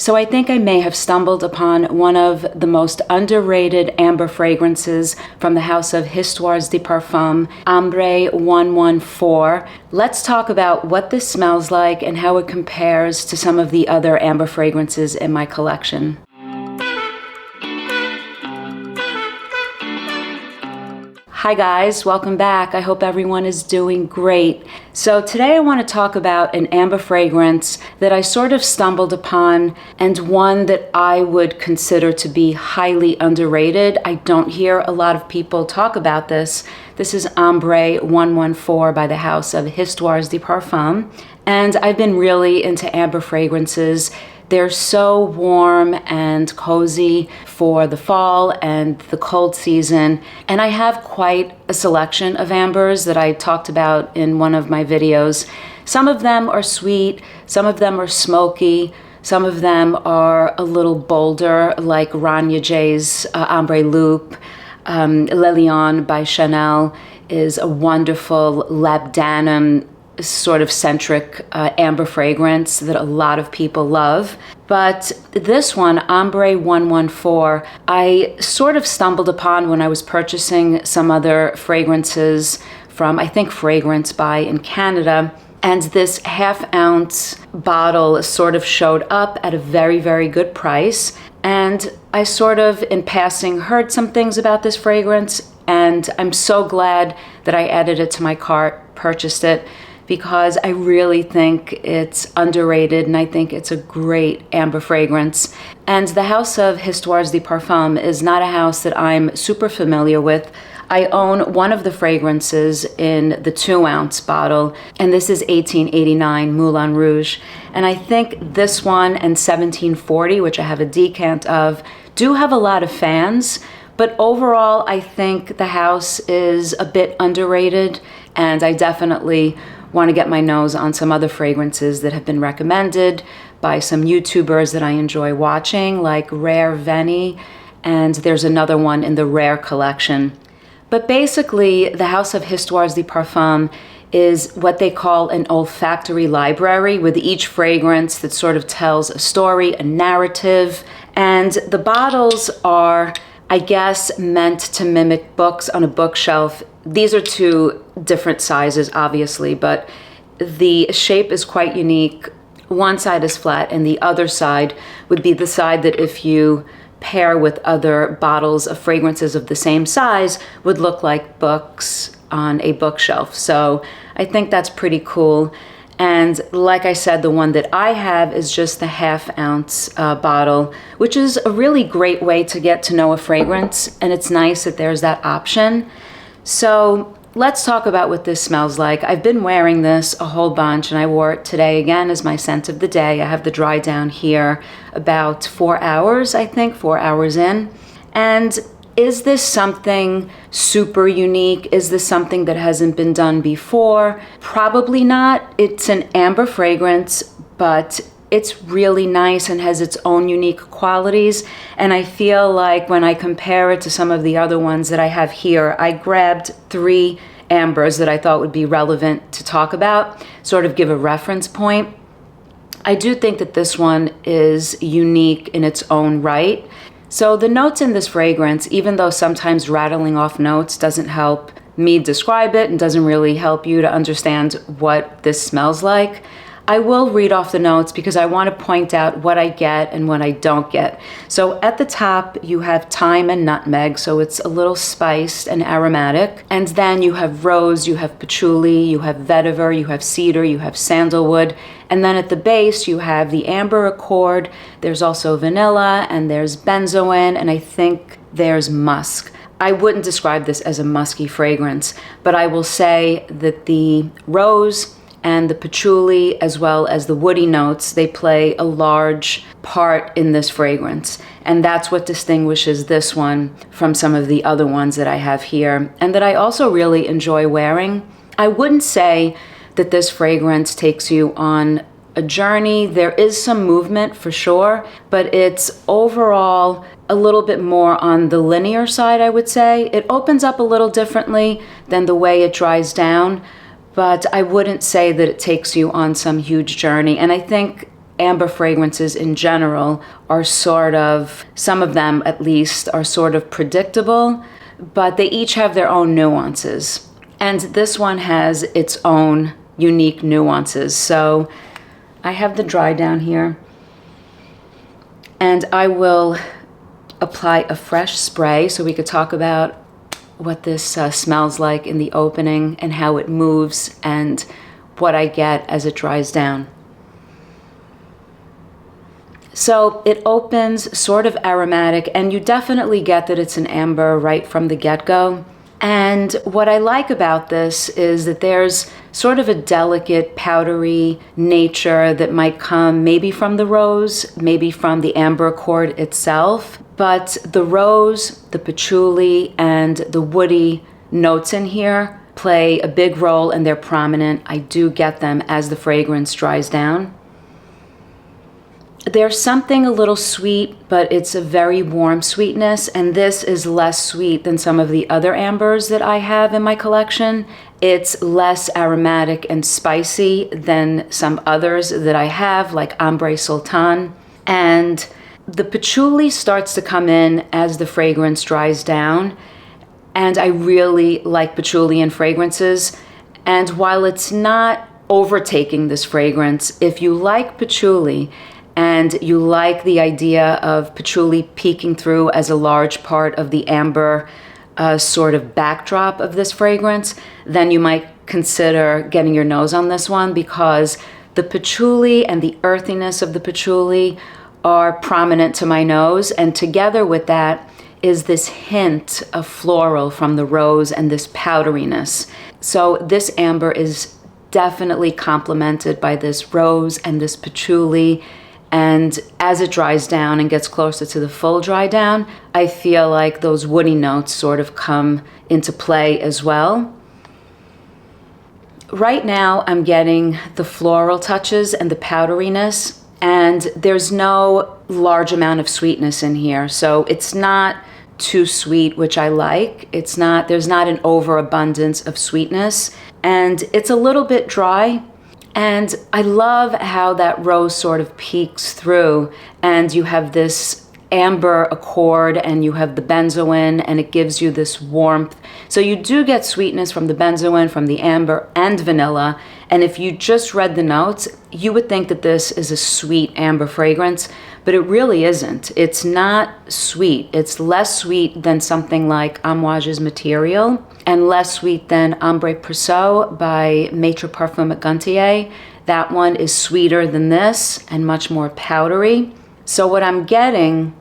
So I think I may have stumbled upon one of the most underrated amber fragrances from the house of Histoires de Parfums, Ambre 114. Let's talk about what this smells like and how it compares to some of the other amber fragrances in my collection. Hi guys, welcome back. I hope everyone is doing great. So today I want to talk about an amber fragrance that I sort of stumbled upon and one that I would consider to be highly underrated. I don't hear a lot of people talk about this. This is Ambre 114 by the house of Histoires de Parfums. And I've been really into amber fragrances. They're so warm and cozy for the fall and the cold season. And I have quite a selection of ambers that I talked about in one of my videos. Some of them are sweet, some of them are smoky, some of them are a little bolder, like Rania J's Ambre Loup. Le Lion by Chanel is a wonderful labdanum sort of centric amber fragrance that a lot of people love. But this one, Ambre 114, I sort of stumbled upon when I was purchasing some other fragrances from, I think, Fragrance By in Canada. And this half-ounce bottle sort of showed up at a very, very good price. And I sort of, in passing, heard some things about this fragrance. And I'm so glad that I added it to my cart, purchased it, because I really think it's underrated and I think it's a great amber fragrance. And the house of Histoires de Parfums is not a house that I'm super familiar with. I own one of the fragrances in the 2-ounce bottle, and this is 1889 Moulin Rouge. And I think this one and 1740, which I have a decant of, do have a lot of fans. But overall, I think the house is a bit underrated, and I definitely want to get my nose on some other fragrances that have been recommended by some YouTubers that I enjoy watching, like Rare Veni, and there's another one in the Rare collection. But basically, the house of Histoires de Parfums is what they call an olfactory library, with each fragrance that sort of tells a story, a narrative, and the bottles are, I guess, meant to mimic books on a bookshelf. These are two different sizes, obviously, but the shape is quite unique. One side is flat, and the other side would be the side that if you pair with other bottles of fragrances of the same size would look like books on a bookshelf. So I think that's pretty cool. And like I said, the one that I have is just the half-ounce bottle, which is a really great way to get to know a fragrance, and it's nice that there's that option. So let's talk about what this smells like. I've been wearing this a whole bunch, and I wore it today again as my scent of the day. I have the dry down here about 4 hours, I think, 4 hours in. And is this something super unique? Is this something that hasn't been done before? Probably not. It's an amber fragrance, but it's really nice and has its own unique qualities. And I feel like when I compare it to some of the other ones that I have here, I grabbed 3 ambers that I thought would be relevant to talk about, sort of give a reference point. I do think that this one is unique in its own right. So the notes in this fragrance, even though sometimes rattling off notes doesn't help me describe it and doesn't really help you to understand what this smells like, I will read off the notes because I want to point out what I get and what I don't get. So at the top, you have thyme and nutmeg, so it's a little spiced and aromatic. And then you have rose, you have patchouli, you have vetiver, you have cedar, you have sandalwood. And then at the base, you have the amber accord. There's also vanilla, and there's benzoin, and I think there's musk. I wouldn't describe this as a musky fragrance, but I will say that the rose and the patchouli, as well as the woody notes, they play a large part in this fragrance. And that's what distinguishes this one from some of the other ones that I have here, and that I also really enjoy wearing. I wouldn't say that this fragrance takes you on a journey. There is some movement for sure, but it's overall a little bit more on the linear side, I would say. It opens up a little differently than the way it dries down, but I wouldn't say that it takes you on some huge journey. And I think amber fragrances in general are sort of, some of them at least, are sort of predictable, but they each have their own nuances. And this one has its own unique nuances. So I have the dry down here, and I will apply a fresh spray so we could talk about what this smells like in the opening and how it moves and what I get as it dries down. So it opens sort of aromatic, and you definitely get that it's an amber right from the get-go. And what I like about this is that there's sort of a delicate, powdery nature that might come maybe from the rose, maybe from the amber accord itself. But the rose, the patchouli, and the woody notes in here play a big role, and they're prominent. I do get them as the fragrance dries down. There's something a little sweet, but it's a very warm sweetness, and this is less sweet than some of the other ambers that I have in my collection. It's less aromatic and spicy than some others that I have, like Ambre Sultan. And the patchouli starts to come in as the fragrance dries down, and I really like patchouli in fragrances. And while it's not overtaking this fragrance, if you like patchouli, and you like the idea of patchouli peeking through as a large part of the amber sort of backdrop of this fragrance, then you might consider getting your nose on this one, because the patchouli and the earthiness of the patchouli are prominent to my nose, and together with that is this hint of floral from the rose and this powderiness. So this amber is definitely complemented by this rose and this patchouli. And as it dries down and gets closer to the full dry down, I feel like those woody notes sort of come into play as well. Right now, I'm getting the floral touches and the powderiness, and there's no large amount of sweetness in here. So it's not too sweet, which I like. There's not an overabundance of sweetness, and it's a little bit dry. And I love how that rose sort of peeks through, and you have this amber accord and you have the benzoin, and it gives you this warmth. So you do get sweetness from the benzoin, from the amber, and vanilla. And if you just read the notes, you would think that this is a sweet amber fragrance, but it really isn't. It's not sweet. It's less sweet than something like Amouage's Material, and less sweet than Ambre Precieux by Maitre Parfums at Gantier. That one is sweeter than this and much more powdery. So what I'm getting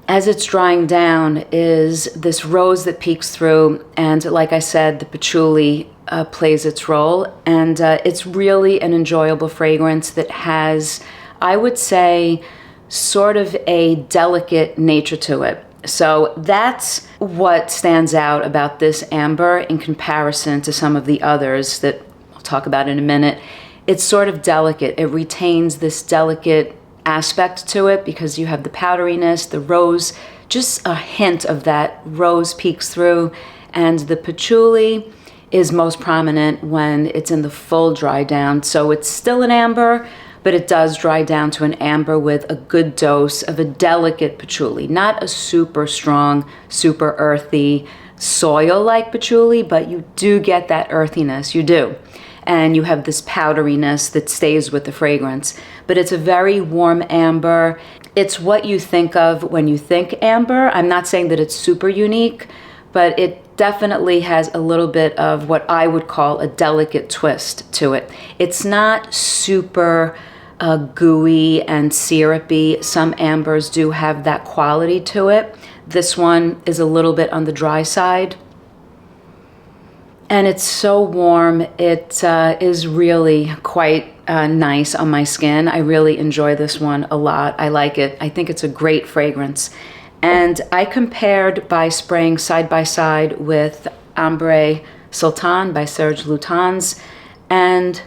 as it's drying down is this rose that peeks through, and like I said, the patchouli plays its role, and it's really an enjoyable fragrance that has, I would say, sort of a delicate nature to it. So that's what stands out about this amber in comparison to some of the others that I'll talk about in a minute. It's sort of delicate. It retains this delicate aspect to it because you have the powderiness, the rose, just a hint of that rose peeks through, and the patchouli is most prominent when it's in the full dry down. So it's still an amber, but it does dry down to an amber with a good dose of a delicate patchouli. Not a super strong, super earthy, soil-like patchouli, but you do get that earthiness, you do. And you have this powderiness that stays with the fragrance. But it's a very warm amber. It's what you think of when you think amber. I'm not saying that it's super unique, but it definitely has a little bit of what I would call a delicate twist to it. It's not super gooey and syrupy. Some ambers do have that quality to it. This one is a little bit on the dry side. And it's so warm. It is really quite nice on my skin. I really enjoy this one a lot. I like it. I think it's a great fragrance. And I compared by spraying side by side with Ambre Sultan by Serge Lutens. And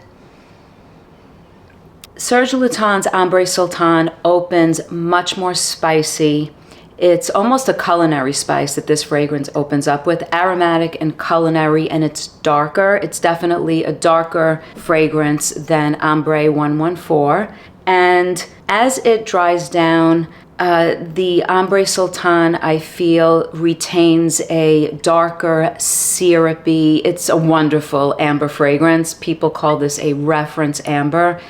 Serge Lutens' Ambre Sultan opens much more spicy. It's almost a culinary spice that this fragrance opens up with, aromatic and culinary, and it's darker. It's definitely a darker fragrance than Ambre 114. And as it dries down, the Ambre Sultan, I feel, retains a darker, syrupy, it's a wonderful amber fragrance. People call this a reference amber.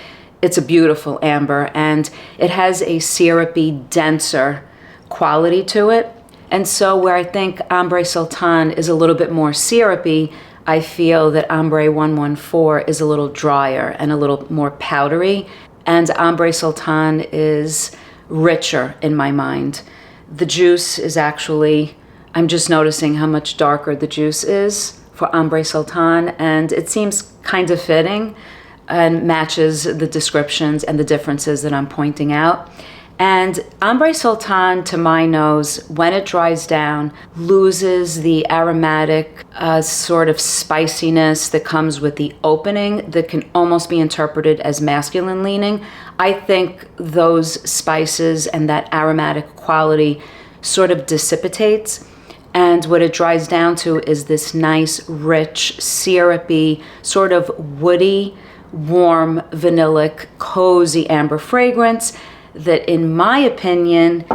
It's a beautiful amber, and it has a syrupy, denser quality to it. And so where I think Ambre Sultan is a little bit more syrupy, I feel that Ambre 114 is a little drier and a little more powdery, and Ambre Sultan is richer in my mind. The juice is actually, I'm just noticing how much darker the juice is for Ambre Sultan, and it seems kind of fitting and matches the descriptions and the differences that I'm pointing out. And Ambre Sultan, to my nose, when it dries down, loses the aromatic sort of spiciness that comes with the opening that can almost be interpreted as masculine leaning. I think those spices and that aromatic quality sort of dissipates. And what it dries down to is this nice, rich, syrupy, sort of woody, warm, vanillic, cozy amber fragrance that, in my opinion,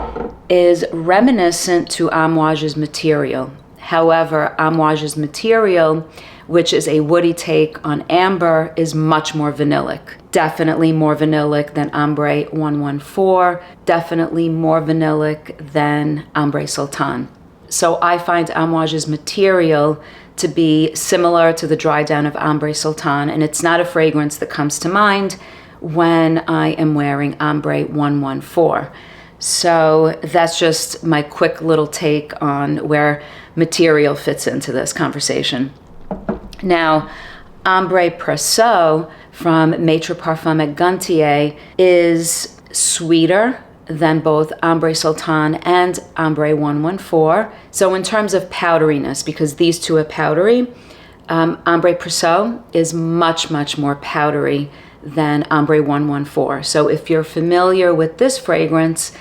is reminiscent to Amouage's Material. However, Amouage's Material, which is a woody take on amber, is much more vanillic. Definitely more vanillic than Ambre 114, definitely more vanillic than Ambre Sultan. So I find Amouage's Material to be similar to the dry down of Ambre Sultan, and it's not a fragrance that comes to mind when I am wearing Ambre 114. So that's just my quick little take on where Material fits into this conversation. Now, Ambre Precieux from Maitre Parfums at Gantier is sweeter than both Ambre Sultan and Ambre 114. So in terms of powderiness, because these two are powdery, Ambre Precieux is much, much more powdery than Ambre 114. So if you're familiar with this fragrance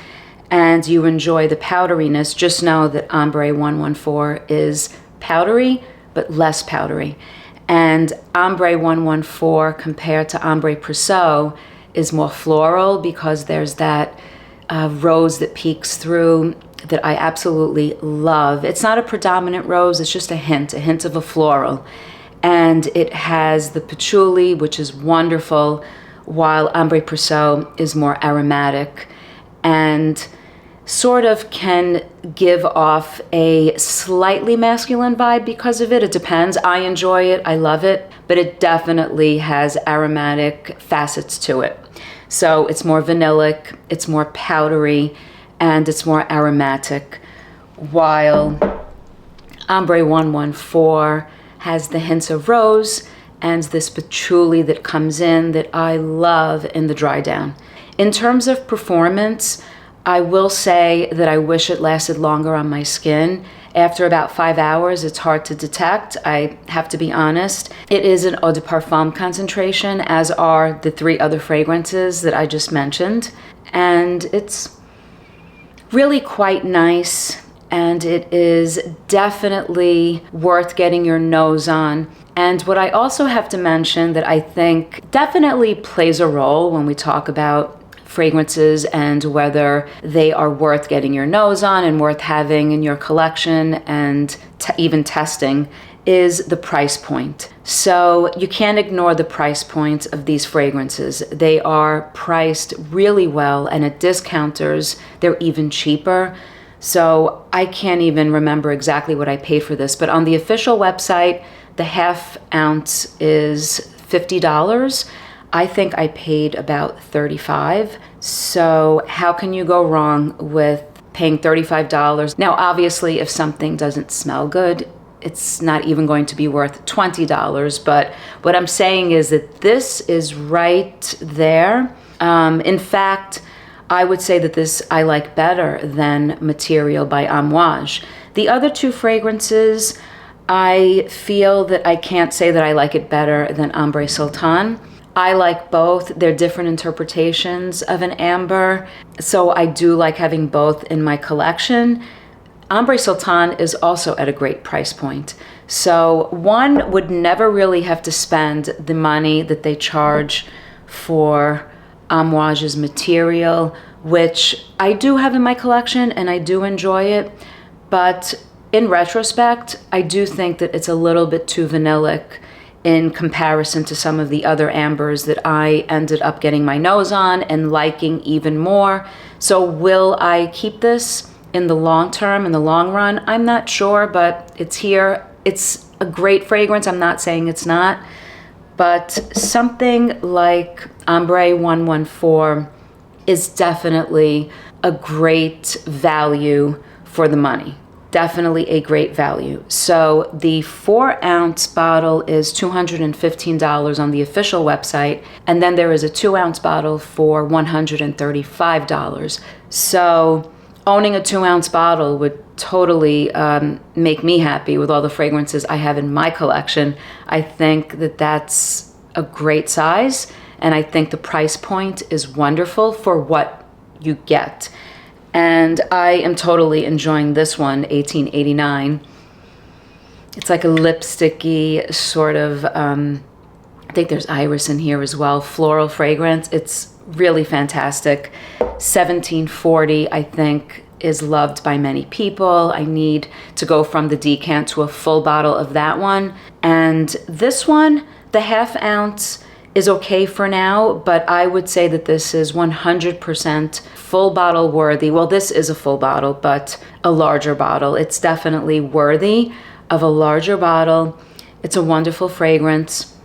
and you enjoy the powderiness, just know that Ambre 114 is powdery, but less powdery. And Ambre 114 compared to Ambre Precieux is more floral because there's that rose that peeks through that I absolutely love. It's not a predominant rose, it's just a hint of a floral. And it has the patchouli, which is wonderful, while Ambre Precieux is more aromatic and sort of can give off a slightly masculine vibe because of it. It depends. I enjoy it. I love it. But it definitely has aromatic facets to it. So it's more vanillic, it's more powdery, and it's more aromatic, while Ambre 114 has the hints of rose and this patchouli that comes in that I love in the dry down. In terms of performance, I will say that I wish it lasted longer on my skin. After about 5 hours, it's hard to detect. I have to be honest. It is an eau de parfum concentration, as are the 3 other fragrances that I just mentioned. And it's really quite nice. And it is definitely worth getting your nose on. And what I also have to mention that I think definitely plays a role when we talk about fragrances and whether they are worth getting your nose on and worth having in your collection and even testing is the price point. So you can't ignore the price points of these fragrances. They are priced really well, and at discounters, they're even cheaper. So I can't even remember exactly what I paid for this, but on the official website, the half ounce is $50. I think I paid about $35. So how can you go wrong with paying $35? Now, obviously, if something doesn't smell good, it's not even going to be worth $20. But what I'm saying is that this is right there. In fact, I would say that this I like better than Material by Amouage. The other 2 fragrances, I feel that I can't say that I like it better than Ambre Sultan. I like both. They're different interpretations of an amber, so I do like having both in my collection. Ambre Sultan is also at a great price point. So one would never really have to spend the money that they charge for Amouage's material, which I do have in my collection and I do enjoy it. But in retrospect, I do think that it's a little bit too vanillic in comparison to some of the other ambers that I ended up getting my nose on and liking even more. So will I keep this in the long term, in the long run? I'm not sure, but it's here. It's a great fragrance. I'm not saying it's not. But something like Ambre 114 is definitely a great value for the money. Definitely a great value. So the 4-ounce bottle is $215 on the official website, and then there is a 2-ounce bottle for $135. So owning a 2-ounce bottle would totally make me happy with all the fragrances I have in my collection. I think that that's a great size, and I think the price point is wonderful for what you get. And I am totally enjoying this one, 1889. It's like a lipsticky sort of, I think there's iris in here as well, floral fragrance. It's really fantastic. 1740, I think, is loved by many people. I need to go from the decant to a full bottle of that one. And this one, the 1/2 ounce, is okay for now, but I would say that this is 100% full bottle worthy. Well, this is a full bottle, but a larger bottle. It's definitely worthy of a larger bottle. It's a wonderful fragrance.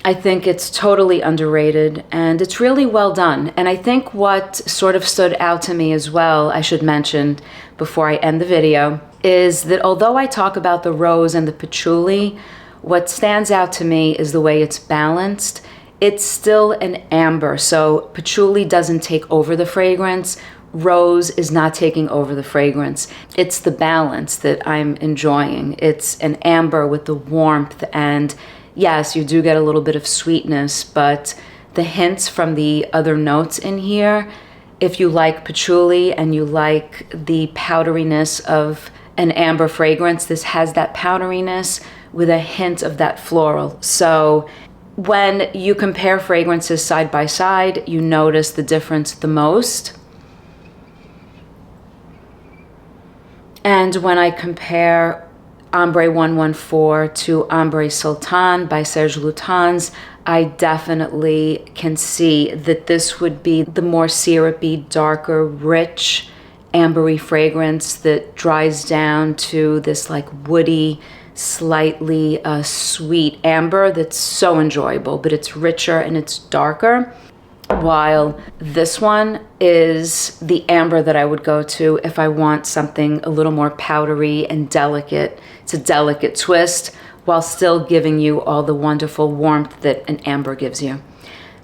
I think it's totally underrated, and it's really well done. And I think what sort of stood out to me as well, I should mention before I end the video, is that although I talk about the rose and the patchouli, what stands out to me is the way it's balanced. It's still an amber, so patchouli doesn't take over the fragrance. Rose is not taking over the fragrance. It's the balance that I'm enjoying. It's an amber with the warmth, and yes, you do get a little bit of sweetness, but the hints from the other notes in here, if you like patchouli and you like the powderiness of an amber fragrance, this has that powderiness with a hint of that floral. So when you compare fragrances side by side, you notice the difference the most. And when I compare Ambre 114 to Ambre Sultan by Serge Lutens, I definitely can see that this would be the more syrupy, darker, rich, ambery fragrance that dries down to this like woody, slightly sweet amber that's so enjoyable, but it's richer and it's darker. While this one is the amber that I would go to if I want something a little more powdery and delicate. It's a delicate twist while still giving you all the wonderful warmth that an amber gives you.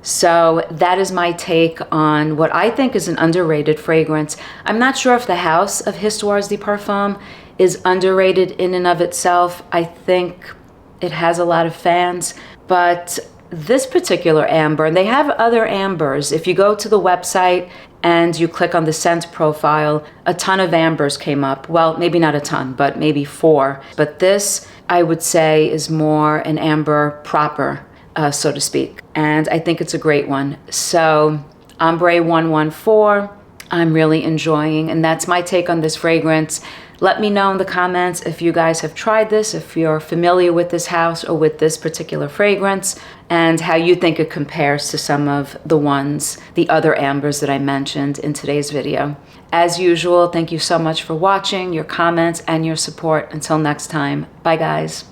So that is my take on what I think is an underrated fragrance. I'm not sure if the house of Histoires de Parfums is underrated in and of itself. I think it has a lot of fans, but this particular amber, and they have other ambers. If you go to the website and you click on the scent profile, a ton of ambers came up. Well, maybe not a ton, but maybe 4. But this, I would say, is more an amber proper, so to speak. And I think it's a great one. So Ambre 114, I'm really enjoying, and that's my take on this fragrance. Let me know in the comments if you guys have tried this, if you're familiar with this house or with this particular fragrance, and how you think it compares to some of the other ambers that I mentioned in today's video. As usual, thank you so much for watching, your comments, and your support. Until next time, bye guys.